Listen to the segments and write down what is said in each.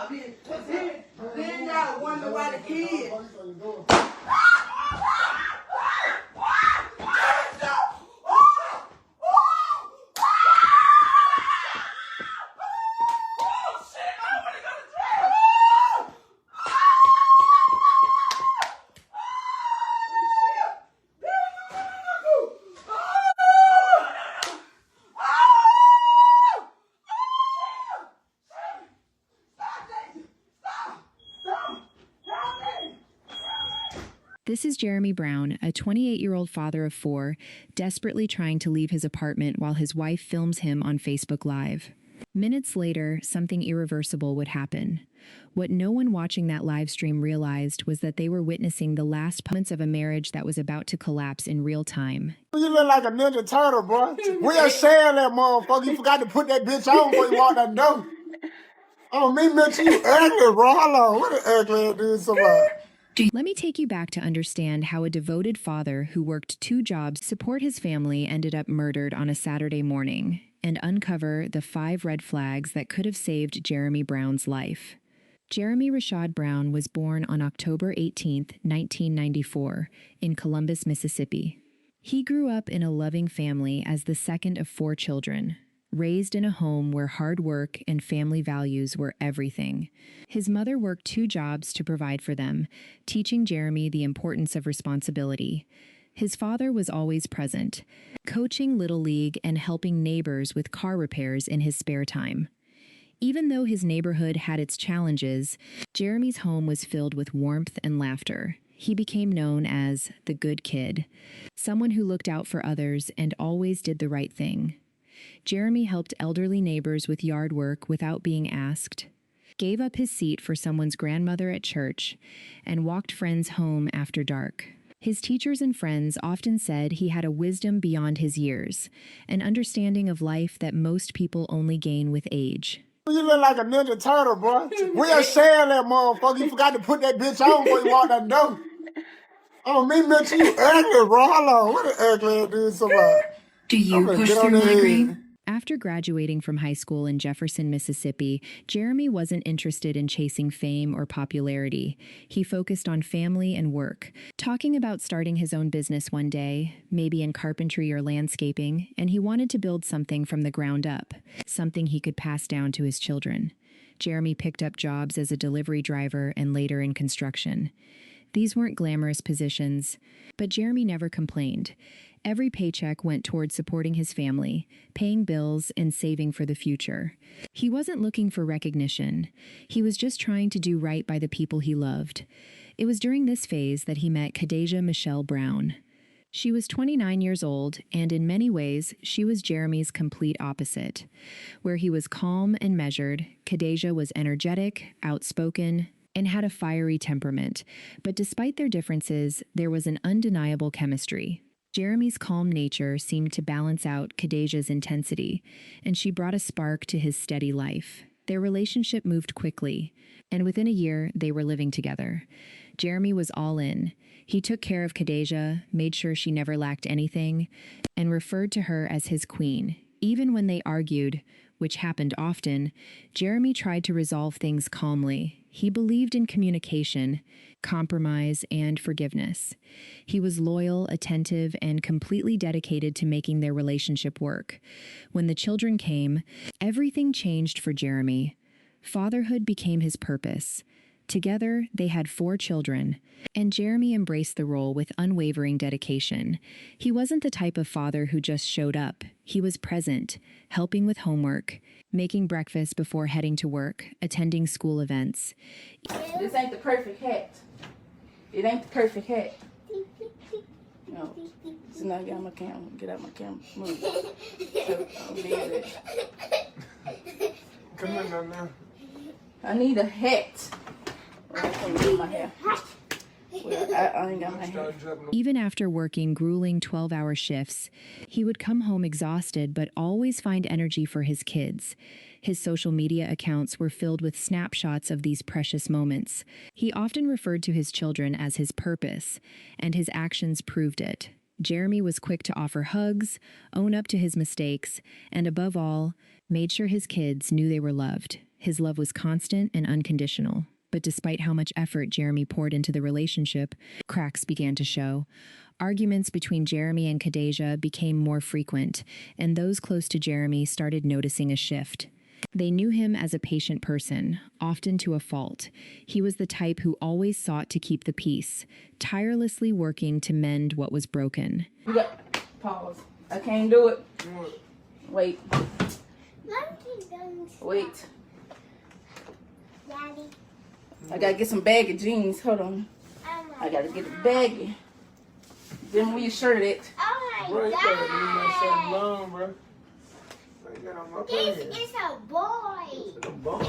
Then y'all wonder why the kids. This is Jeremy Brown, a 28-year-old father of 4, desperately trying to leave his apartment while his wife films him on Facebook Live. Minutes later, something irreversible would happen. What no one watching that live stream realized was that they were witnessing the last moments of a marriage that was about to collapse in real time. You look like a Ninja Turtle, bro. We'll share that motherfucker. You forgot to put that bitch on before you walk that door. Oh, me, bitch, you ugly, bro. Hold on. What an ugly dude, somebody. Let me take you back to understand how a devoted father who worked 2 jobs to support his family ended up murdered on a Saturday morning, and uncover the 5 red flags that could have saved Jeremy Brown's life. Jeremy Rashad Brown was born on October 18, 1994, in Columbus, Mississippi. He grew up in a loving family as the second of 4 children, raised in a home where hard work and family values were everything. His mother worked 2 jobs to provide for them, teaching Jeremy the importance of responsibility. His father was always present, coaching Little League and helping neighbors with car repairs in his spare time. Even though his neighborhood had its challenges, Jeremy's home was filled with warmth and laughter. He became known as the good kid, someone who looked out for others and always did the right thing. Jeremy helped elderly neighbors with yard work without being asked, gave up his seat for someone's grandmother at church, and walked friends home after dark. His teachers and friends often said he had a wisdom beyond his years, an understanding of life that most people only gain with age. You look like a Ninja Turtle, bro. We'll share that motherfucker. You forgot to put that bitch on before you walk that door. Oh, me, bitch, you ugly, bro. Hold on. What an ugly dude, somebody. Do you push through migraine? After graduating from high school in Jefferson, Mississippi, Jeremy wasn't interested in chasing fame or popularity. He focused on family and work, talking about starting his own business one day, maybe in carpentry or landscaping, and he wanted to build something from the ground up, something he could pass down to his children. Jeremy picked up jobs as a delivery driver and later in construction. These weren't glamorous positions, but Jeremy never complained. Every paycheck went toward supporting his family, paying bills, and saving for the future. He wasn't looking for recognition. He was just trying to do right by the people he loved. It was during this phase that he met Khadijah Michelle Brown. She was 29 years old, and in many ways, she was Jeremy's complete opposite. Where he was calm and measured, Khadijah was energetic, outspoken, and had a fiery temperament. But despite their differences, there was an undeniable chemistry. Jeremy's calm nature seemed to balance out Khadijah's intensity, and she brought a spark to his steady life. Their relationship moved quickly, and within a year, they were living together. Jeremy was all in. He took care of Khadijah, made sure she never lacked anything, and referred to her as his queen. Even when they argued, which happened often, Jeremy tried to resolve things calmly. He believed in communication, compromise, and forgiveness. He was loyal, attentive, and completely dedicated to making their relationship work. When the children came, everything changed for Jeremy. Fatherhood became his purpose. Together, they had 4 children, and Jeremy embraced the role with unwavering dedication. He wasn't the type of father who just showed up. He was present, helping with homework, making breakfast before heading to work, attending school events. This ain't the perfect hat. It ain't the perfect hat. No. So now get out my camera. Get out my camera. Move. So, Come on now. I need a hat. My hair. I ain't got my hair. Even after working grueling 12-hour shifts, he would come home exhausted but always find energy for his kids. His social media accounts were filled with snapshots of these precious moments. He often referred to his children as his purpose, and his actions proved it. Jeremy was quick to offer hugs, own up to his mistakes, and above all, made sure his kids knew they were loved. His love was constant and unconditional. But despite how much effort Jeremy poured into the relationship, cracks began to show. Arguments between Jeremy and Khadijah became more frequent, and those close to Jeremy started noticing a shift. They knew him as a patient person, often to a fault. He was the type who always sought to keep the peace, tirelessly working to mend what was broken. You got pause. I can't do it. Wait. Wait. Daddy. I gotta get some baggy jeans. Hold on. I gotta get a baggy. Then where you shirt it. Oh Bro, my you gotta leave that shit God. alone, bro. You got on my This pants. is a boy. It's a bum.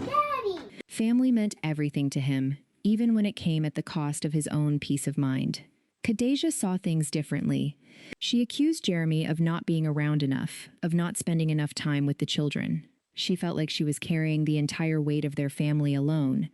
Daddy. Family meant everything to him, even when it came at the cost of his own peace of mind. Khadijah saw things differently. She accused Jeremy of not being around enough, of not spending enough time with the children. She felt like she was carrying the entire weight of their family alone.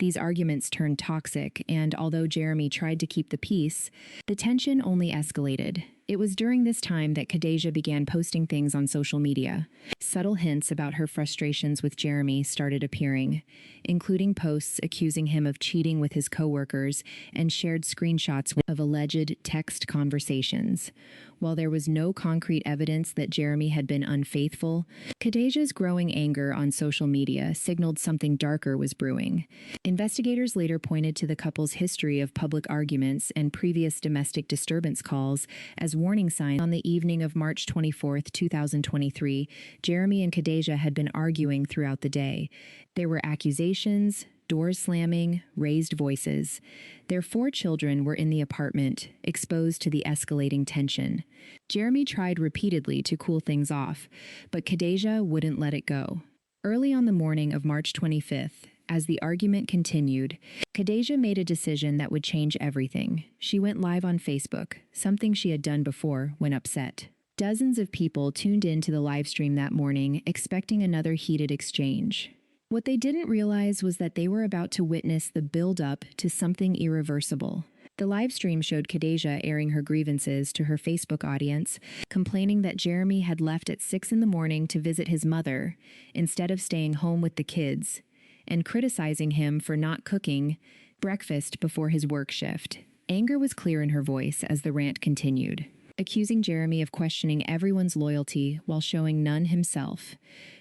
These arguments turned toxic, and although Jeremy tried to keep the peace, the tension only escalated. It was during this time that Khadijah began posting things on social media. Subtle hints about her frustrations with Jeremy started appearing, including posts accusing him of cheating with his coworkers and shared screenshots of alleged text conversations. While there was no concrete evidence that Jeremy had been unfaithful, Khadijah's growing anger on social media signaled something darker was brewing. Investigators later pointed to the couple's history of public arguments and previous domestic disturbance calls as warning signs. On the evening of March 24, 2023, Jeremy and Khadijah had been arguing throughout the day. There were accusations, doors slamming, raised voices. Their 4 children were in the apartment, exposed to the escalating tension. Jeremy tried repeatedly to cool things off, but Khadijah wouldn't let it go. Early on the morning of March 25th, as the argument continued, Khadijah made a decision that would change everything. She went live on Facebook, something she had done before when upset. Dozens of people tuned in to the live stream that morning, expecting another heated exchange. What they didn't realize was that they were about to witness the build-up to something irreversible. The live stream showed Khadijah airing her grievances to her Facebook audience, complaining that Jeremy had left at 6 in the morning to visit his mother instead of staying home with the kids, and criticizing him for not cooking breakfast before his work shift. Anger was clear in her voice as the rant continued, accusing Jeremy of questioning everyone's loyalty while showing none himself.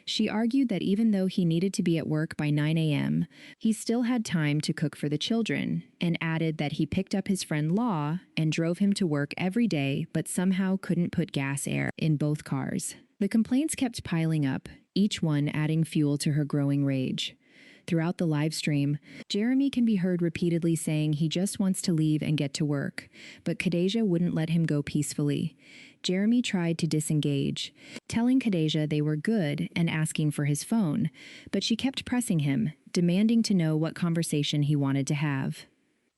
She argued that even though he needed to be at work by 9 a.m., he still had time to cook for the children, and added that he picked up his friend Law and drove him to work every day but somehow couldn't put gas air in both cars. The complaints kept piling up, each one adding fuel to her growing rage. Throughout the live stream, Jeremy can be heard repeatedly saying he just wants to leave and get to work, but Khadijah wouldn't let him go peacefully. Jeremy tried to disengage, telling Khadijah they were good and asking for his phone, but she kept pressing him, demanding to know what conversation he wanted to have.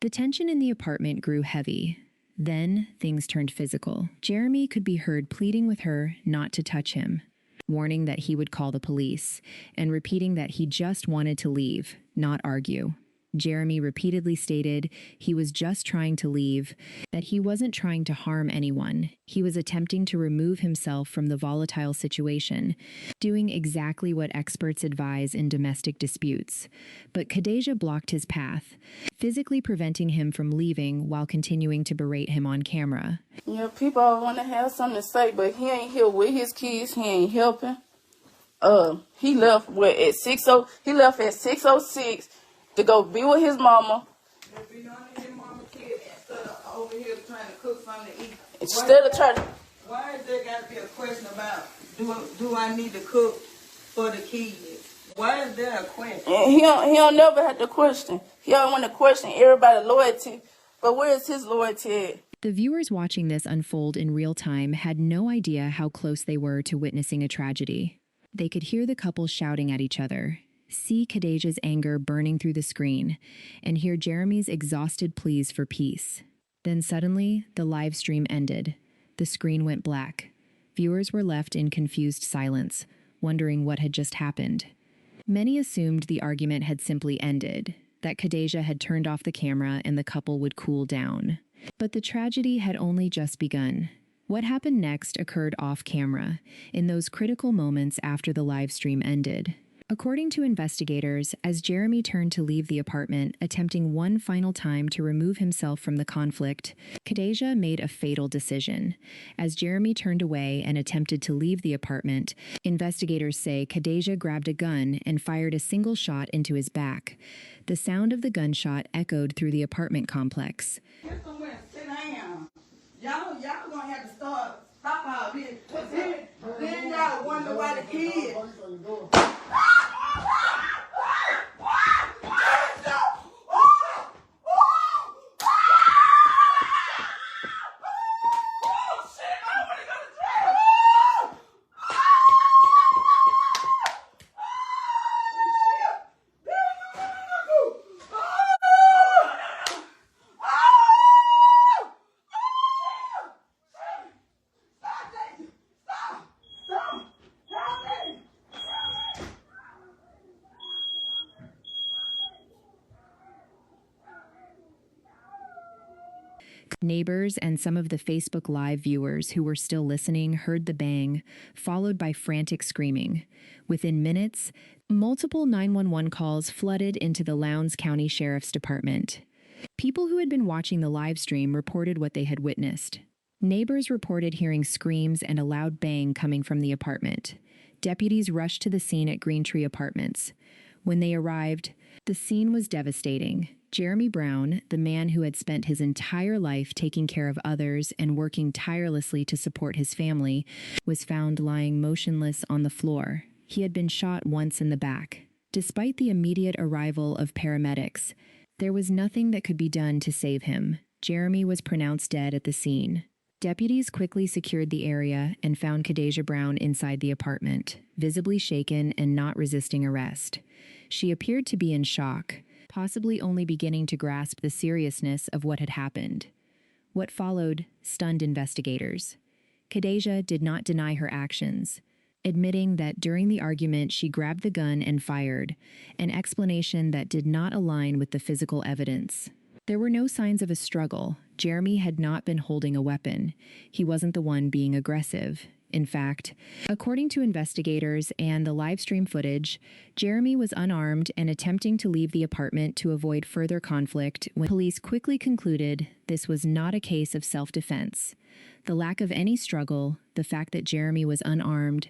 The tension in the apartment grew heavy. Then things turned physical. Jeremy could be heard pleading with her not to touch him, warning that he would call the police, and repeating that he just wanted to leave, not argue. Jeremy repeatedly stated he was just trying to leave, that he wasn't trying to harm anyone. He was attempting to remove himself from the volatile situation, doing exactly what experts advise in domestic disputes. But Khadijah blocked his path, physically preventing him from leaving while continuing to berate him on camera. Yeah, people want to have something to say, but he ain't here with his kids. He ain't helping. He left at 6:00. He left at 6:06 to go be with his mama. Be on his mama kid instead of over here trying to cook something to eat. Instead of trying to. Why is there got to be a question about do I need to cook for the kids? Why is there a question? And he don't never have to question. He don't want to question everybody's loyalty. But where is his loyalty at? The viewers watching this unfold in real time had no idea how close they were to witnessing a tragedy. They could hear the couple shouting at each other, see Khadijah's anger burning through the screen, and hear Jeremy's exhausted pleas for peace. Then suddenly, the live stream ended. The screen went black. Viewers were left in confused silence, wondering what had just happened. Many assumed the argument had simply ended, that Khadijah had turned off the camera and the couple would cool down. But the tragedy had only just begun. What happened next occurred off camera, in those critical moments after the live stream ended. According to investigators, as Jeremy turned to leave the apartment, attempting one final time to remove himself from the conflict, Khadijah made a fatal decision. As Jeremy turned away and attempted to leave the apartment, investigators say Khadijah grabbed a gun and fired a single shot into his back. The sound of the gunshot echoed through the apartment complex. Get somewhere and sit down. Y'all gonna have to stop all this. Then y'all wonder why the kids. Neighbors and some of the Facebook Live viewers who were still listening heard the bang, followed by frantic screaming. Within minutes, multiple 911 calls flooded into the Lowndes County Sheriff's Department. People who had been watching the live stream reported what they had witnessed. Neighbors reported hearing screams and a loud bang coming from the apartment. Deputies rushed to the scene at Green Tree Apartments. When they arrived, the scene was devastating. Jeremy Brown, the man who had spent his entire life taking care of others and working tirelessly to support his family, was found lying motionless on the floor. He had been shot once in the back. Despite the immediate arrival of paramedics, there was nothing that could be done to save him. Jeremy was pronounced dead at the scene. Deputies quickly secured the area and found Khadijah Brown inside the apartment, visibly shaken and not resisting arrest. She appeared to be in shock, possibly only beginning to grasp the seriousness of what had happened. What followed stunned investigators. Khadijah did not deny her actions, admitting that during the argument she grabbed the gun and fired, an explanation that did not align with the physical evidence. There were no signs of a struggle. Jeremy had not been holding a weapon. He wasn't the one being aggressive. In fact, according to investigators and the live stream footage, Jeremy was unarmed and attempting to leave the apartment to avoid further conflict when police quickly concluded this was not a case of self-defense. The lack of any struggle, the fact that Jeremy was unarmed,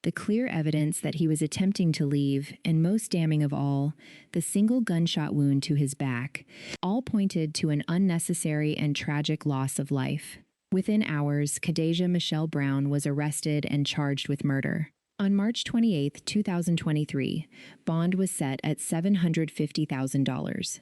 the clear evidence that he was attempting to leave, and most damning of all, the single gunshot wound to his back, all pointed to an unnecessary and tragic loss of life. Within hours, Khadijah Michelle Brown was arrested and charged with murder. On March 28, 2023, bond was set at $750,000.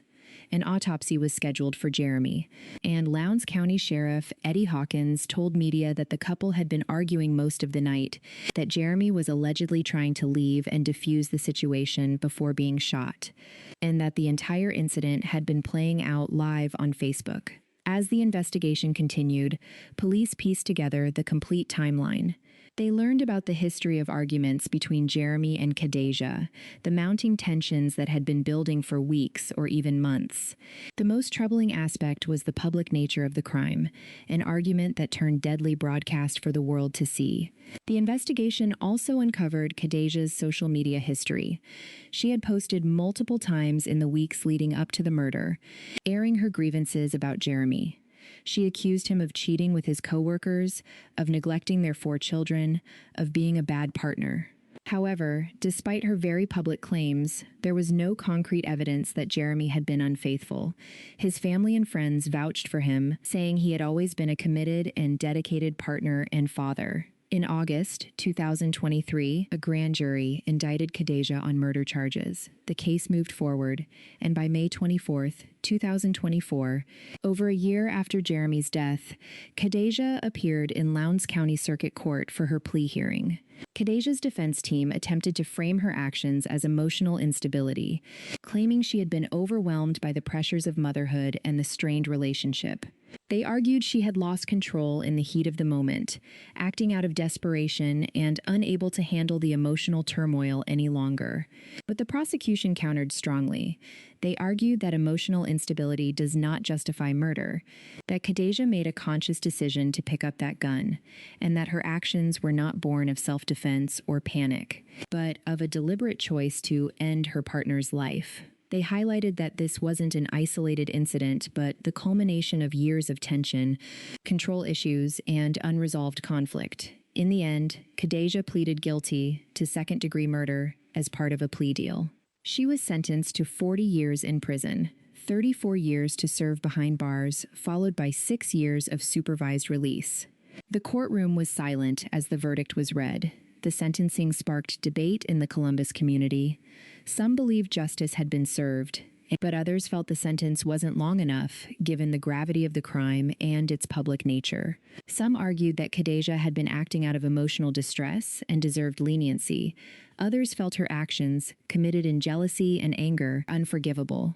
An autopsy was scheduled for Jeremy, and Lowndes County Sheriff Eddie Hawkins told media that the couple had been arguing most of the night, that Jeremy was allegedly trying to leave and defuse the situation before being shot, and that the entire incident had been playing out live on Facebook. As the investigation continued, police pieced together the complete timeline. They learned about the history of arguments between Jeremy and Khadijah, the mounting tensions that had been building for weeks or even months. The most troubling aspect was the public nature of the crime, an argument that turned deadly broadcast for the world to see. The investigation also uncovered Khadijah's social media history. She had posted multiple times in the weeks leading up to the murder, airing her grievances about Jeremy. She accused him of cheating with his coworkers, of neglecting their 4 children, of being a bad partner. However, despite her very public claims, there was no concrete evidence that Jeremy had been unfaithful. His family and friends vouched for him, saying he had always been a committed and dedicated partner and father. In August 2023, a grand jury indicted Khadijah on murder charges. The case moved forward, and by May 24, 2024, over a year after Jeremy's death, Khadijah appeared in Lowndes County Circuit Court for her plea hearing. Khadijah's defense team attempted to frame her actions as emotional instability, claiming she had been overwhelmed by the pressures of motherhood and the strained relationship. They argued she had lost control in the heat of the moment, acting out of desperation and unable to handle the emotional turmoil any longer. But the prosecution countered strongly. They argued that emotional instability does not justify murder, that Khadijah made a conscious decision to pick up that gun, and that her actions were not born of self-defense or panic, but of a deliberate choice to end her partner's life. They highlighted that this wasn't an isolated incident, but the culmination of years of tension, control issues, and unresolved conflict. In the end, Khadijah pleaded guilty to second-degree murder as part of a plea deal. She was sentenced to 40 years in prison, 34 years to serve behind bars, followed by 6 years of supervised release. The courtroom was silent as the verdict was read. The sentencing sparked debate in the Columbus community. Some believed justice had been served, but others felt the sentence wasn't long enough, given the gravity of the crime and its public nature. Some argued that Khadijah had been acting out of emotional distress and deserved leniency. Others felt her actions, committed in jealousy and anger, unforgivable.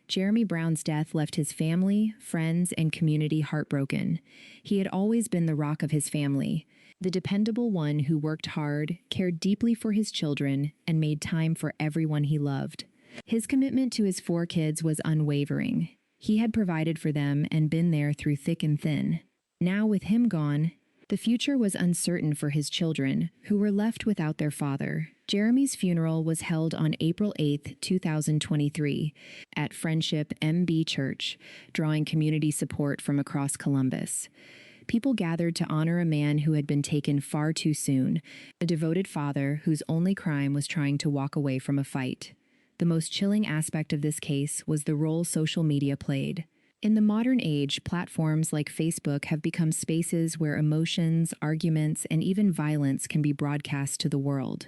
Jeremy Brown's death left his family, friends, and community heartbroken. He had always been the rock of his family, the dependable one who worked hard, cared deeply for his children, and made time for everyone he loved. His commitment to his 4 kids was unwavering. He had provided for them and been there through thick and thin. Now, with him gone, the future was uncertain for his children, who were left without their father. Jeremy's funeral was held on April 8, 2023, at Friendship MB Church, drawing community support from across Columbus. People gathered to honor a man who had been taken far too soon, a devoted father whose only crime was trying to walk away from a fight. The most chilling aspect of this case was the role social media played. In the modern age, platforms like Facebook have become spaces where emotions, arguments, and even violence can be broadcast to the world.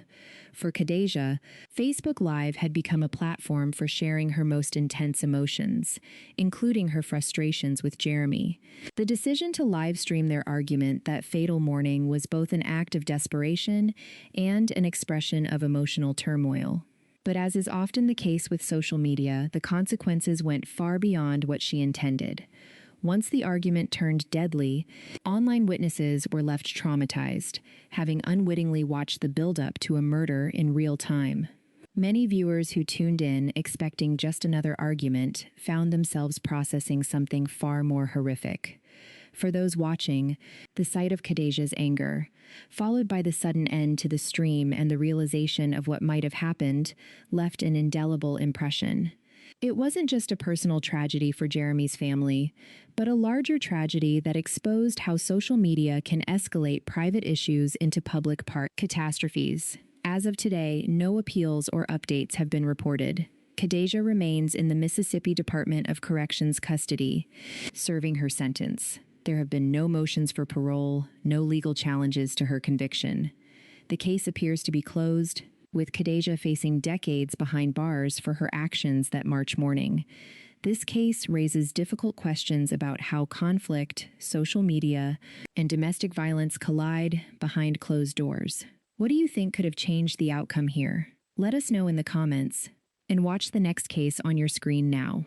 For Khadijah, Facebook Live had become a platform for sharing her most intense emotions, including her frustrations with Jeremy. The decision to live stream their argument that fatal morning was both an act of desperation and an expression of emotional turmoil. But as is often the case with social media, the consequences went far beyond what she intended. Once the argument turned deadly, online witnesses were left traumatized, having unwittingly watched the buildup to a murder in real time. Many viewers who tuned in expecting just another argument found themselves processing something far more horrific. For those watching, the sight of Khadijah's anger, followed by the sudden end to the stream and the realization of what might have happened, left an indelible impression. It wasn't just a personal tragedy for Jeremy's family, but a larger tragedy that exposed how social media can escalate private issues into public catastrophes. As of today, no appeals or updates have been reported. Khadijah remains in the Mississippi Department of Corrections custody, serving her sentence. There have been no motions for parole, no legal challenges to her conviction. The case appears to be closed, with Khadijah facing decades behind bars for her actions that March morning. This case raises difficult questions about how conflict, social media, and domestic violence collide behind closed doors. What do you think could have changed the outcome here? Let us know in the comments, and watch the next case on your screen now.